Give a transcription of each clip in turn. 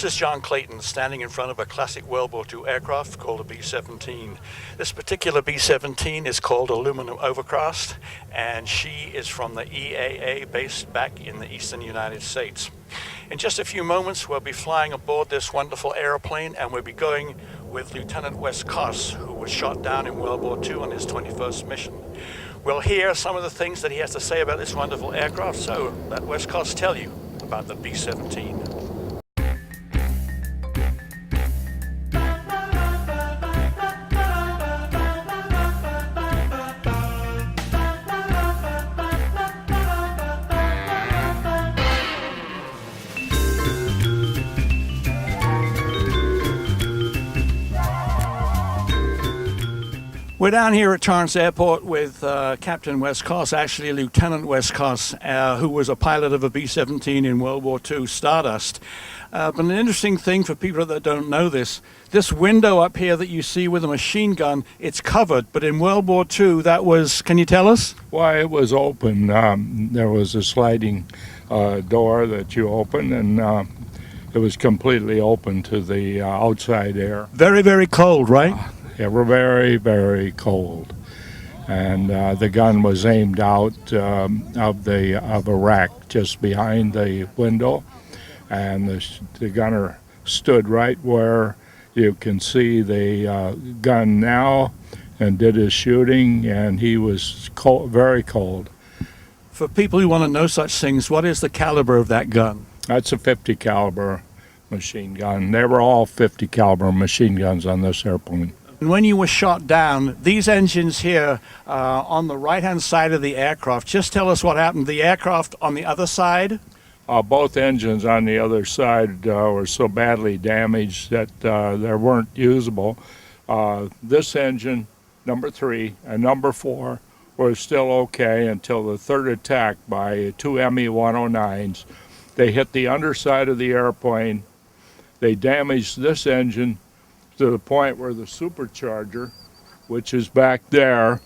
This is John Clayton standing in front of a classic World War II aircraft called a B-17. This particular B-17 is called Aluminum Overcast, and she is from the EAA based back in the eastern United States. In just a few moments, we'll be flying aboard this wonderful airplane, and we'll be going with Lieutenant Wes Koss, who was shot down in World War II on his 21st mission. We'll hear some of the things that he has to say about this wonderful aircraft, so let Wes Koss tell you about the B-17. We're down here at Torrance Airport with Captain Wes Koss, actually Lieutenant Wes Koss, who was a pilot of a B-17 in World War II, Stardust. But an interesting thing for people that don't know this window up here that you see with a machine gun, it's covered, but in World War II that was, can you tell us? Why, it was open. There was a sliding door that you open, and it was completely open to the outside air. Very, very cold, right? They were very, very cold, and the gun was aimed out of a rack just behind the window, and the gunner stood right where you can see the gun now, and did his shooting, and he was cold, very cold. For people who want to know such things, what is the caliber of that gun? That's a 50 caliber machine gun. They were all 50 caliber machine guns on this airplane. And when you were shot down, these engines here on the right-hand side of the aircraft, just tell us what happened. The aircraft on the other side? Both engines on the other side were so badly damaged that they weren't usable. This engine, number 3, and number 4 were still okay until the third attack by two Me-109s. They hit the underside of the airplane. They damaged this engine to the point where the supercharger, which is back there,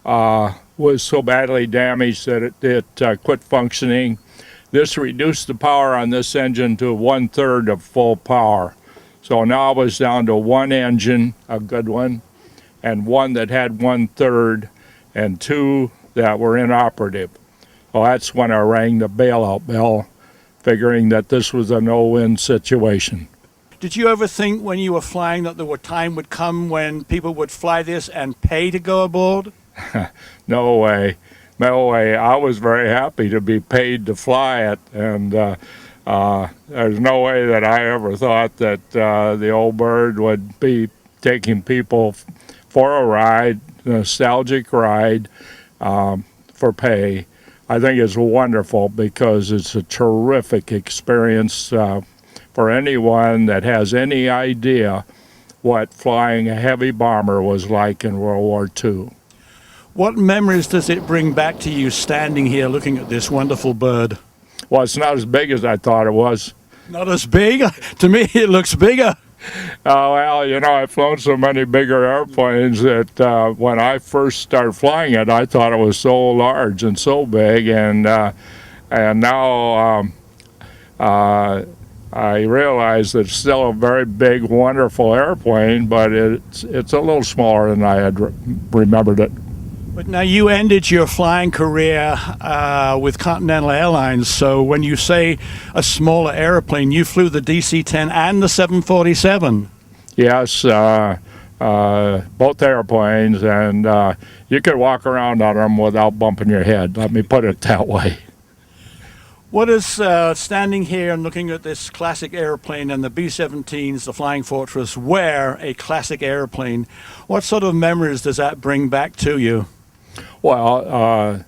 was so badly damaged that it quit functioning. This reduced the power on this engine to 1/3 of full power. So now it was down to one engine, a good one, and one that had 1/3, and two that were inoperative. Well, that's when I rang the bailout bell, figuring that this was a no-win situation. Did you ever think when you were flying that the time would come when people would fly this and pay to go aboard? No way. No way. I was very happy to be paid to fly it, and there's no way that I ever thought that the old bird would be taking people for a ride, a nostalgic ride, for pay. I think it's wonderful because it's a terrific experience for anyone that has any idea what flying a heavy bomber was like in World War II. What memories does it bring back to you standing here looking at this wonderful bird? Well, it's not as big as I thought it was. Not as big? To me, it looks bigger. Well, you know, I've flown so many bigger airplanes that when I first started flying it, I thought it was so large and so big, and now I realize that it's still a very big, wonderful airplane, but it's a little smaller than I had remembered it. But now you ended your flying career with Continental Airlines, so when you say a smaller airplane, you flew the DC-10 and the 747. Yes, both airplanes, and you could walk around on them without bumping your head, let me put it that way. What is standing here and looking at this classic airplane and the B-17s, the Flying Fortress, were a classic airplane, what sort of memories does that bring back to you? Well,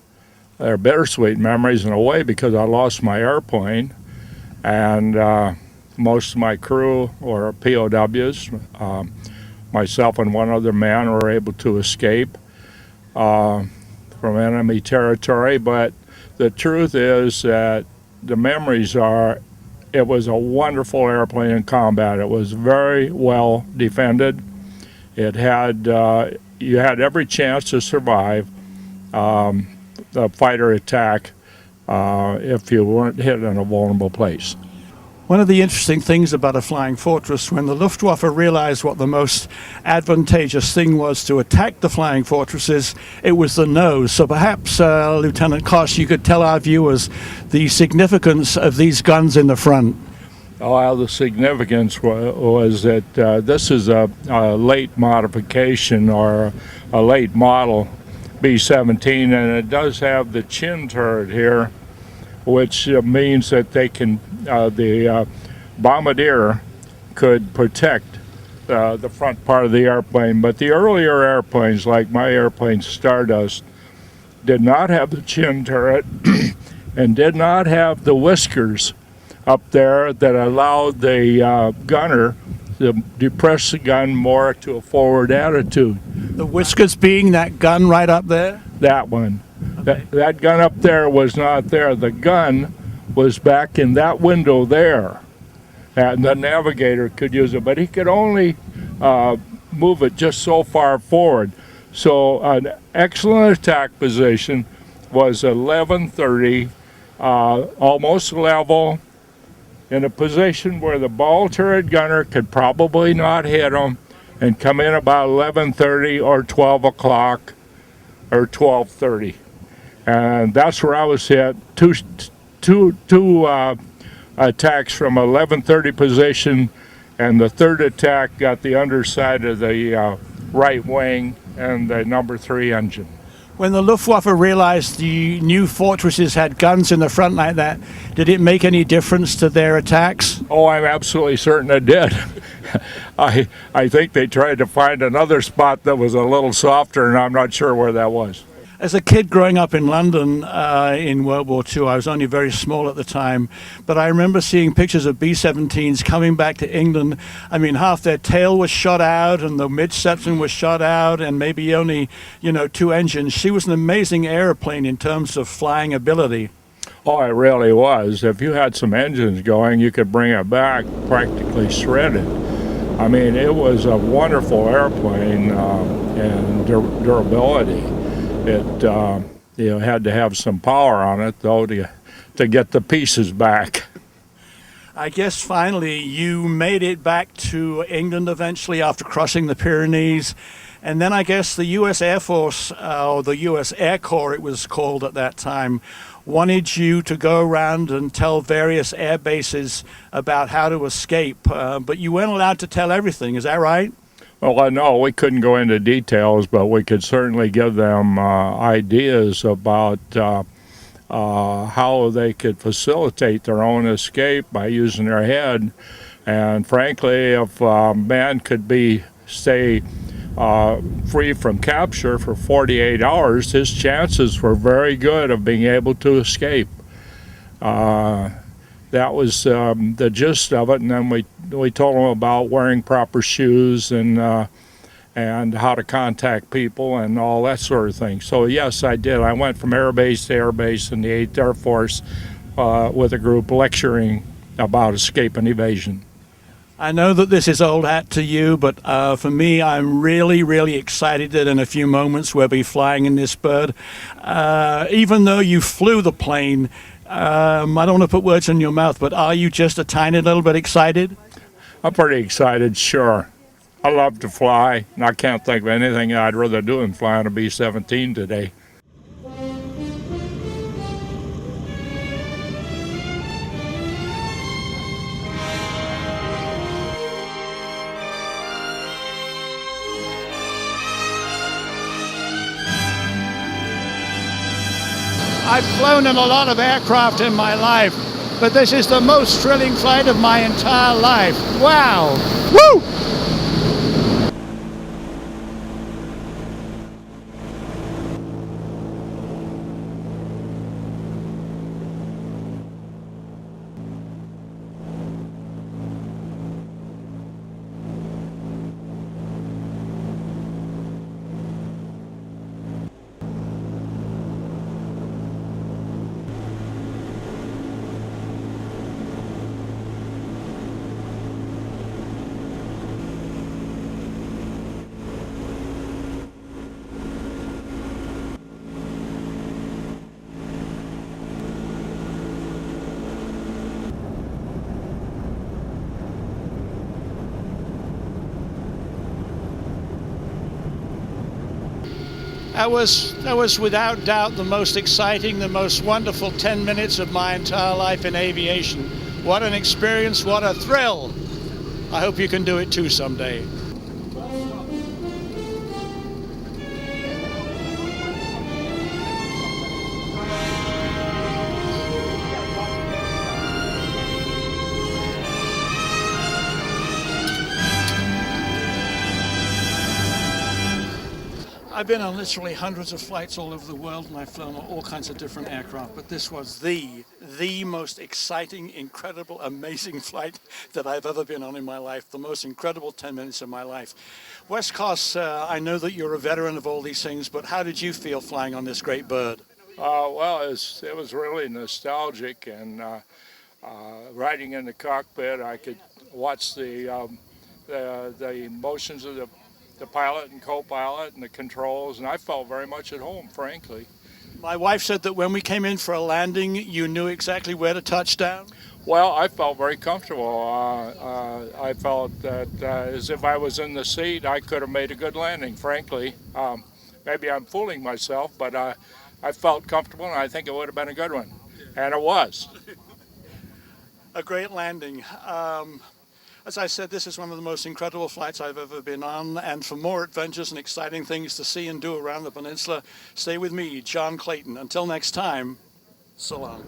they're bittersweet memories in a way because I lost my airplane, and most of my crew were POWs. Myself and one other man were able to escape from enemy territory, but the truth is that the memories are, it was a wonderful airplane in combat. It was very well defended. It had, you had every chance to survive the fighter attack if you weren't hit in a vulnerable place. One of the interesting things about a flying fortress, when the Luftwaffe realized what the most advantageous thing was to attack the flying fortresses, it was the nose. So perhaps, Lieutenant Koss, you could tell our viewers the significance of these guns in the front. Well, the significance was that this is a late modification or a late model B-17, and it does have the chin turret here, which means that they can, the bombardier could protect the front part of the airplane. But the earlier airplanes, like my airplane Stardust, did not have the chin turret and did not have the whiskers up there that allowed the gunner to depress the gun more to a forward attitude. The whiskers being that gun right up there? That one. Okay. That gun up there was not there. The gun was back in that window there. And the navigator could use it, but he could only move it just so far forward. So an excellent attack position was 1130, almost level, in a position where the ball turret gunner could probably not hit him and come in about 11:30 or 12 o'clock or 12:30. And that's where I was hit. Two attacks from 11:30 position, and the third attack got the underside of the right wing and the number 3 engine. When the Luftwaffe realized the new fortresses had guns in the front like that, did it make any difference to their attacks? Oh, I'm absolutely certain it did. I think they tried to find another spot that was a little softer, and I'm not sure where that was. As a kid growing up in London in World War II, I was only very small at the time, but I remember seeing pictures of B-17s coming back to England. I mean, half their tail was shot out and the midsection was shot out and maybe only, 2 engines. She was an amazing airplane in terms of flying ability. Oh, it really was. If you had some engines going, you could bring it back practically shredded. I mean, it was a wonderful airplane and durability. It had to have some power on it, though, to get the pieces back. I guess finally you made it back to England eventually after crossing the Pyrenees. And then I guess the U.S. Air Force, or the U.S. Air Corps it was called at that time, wanted you to go around and tell various air bases about how to escape. But you weren't allowed to tell everything, is that right? Well, no, we couldn't go into details, but we could certainly give them ideas about how they could facilitate their own escape by using their head. And frankly, if man could stay free from capture for 48 hours, his chances were very good of being able to escape. That was the gist of it, and then we told them about wearing proper shoes and how to contact people and all that sort of thing. So yes, I did. I went from airbase to airbase in the 8th Air Force with a group lecturing about escape and evasion. I know that this is old hat to you, but for me, I'm really, really excited that in a few moments we'll be flying in this bird. Even though you flew the plane, I don't want to put words in your mouth, but are you just a tiny little bit excited? I'm pretty excited, sure. I love to fly, and I can't think of anything I'd rather do than fly on a B-17 today. I've flown in a lot of aircraft in my life, but this is the most thrilling flight of my entire life. Wow! Woo! That was without doubt the most exciting, the most wonderful 10 minutes of my entire life in aviation. What an experience, what a thrill. I hope you can do it too someday. I've been on literally hundreds of flights all over the world, and I've flown on all kinds of different aircraft, but this was the most exciting, incredible, amazing flight that I've ever been on in my life, the most incredible 10 minutes of my life. Wes Coss, I know that you're a veteran of all these things, but how did you feel flying on this great bird? Well, it was really nostalgic, and riding in the cockpit, I could watch the motions of the pilot and co-pilot and the controls, and I felt very much at home, frankly. My wife said that when we came in for a landing, you knew exactly where to touch down. Well, I felt very comfortable. I felt that as if I was in the seat, I could have made a good landing, frankly. Maybe I'm fooling myself, but I felt comfortable, and I think it would have been a good one. And it was. A great landing. As I said, this is one of the most incredible flights I've ever been on, and for more adventures and exciting things to see and do around the peninsula, stay with me, John Clayton. Until next time, so long.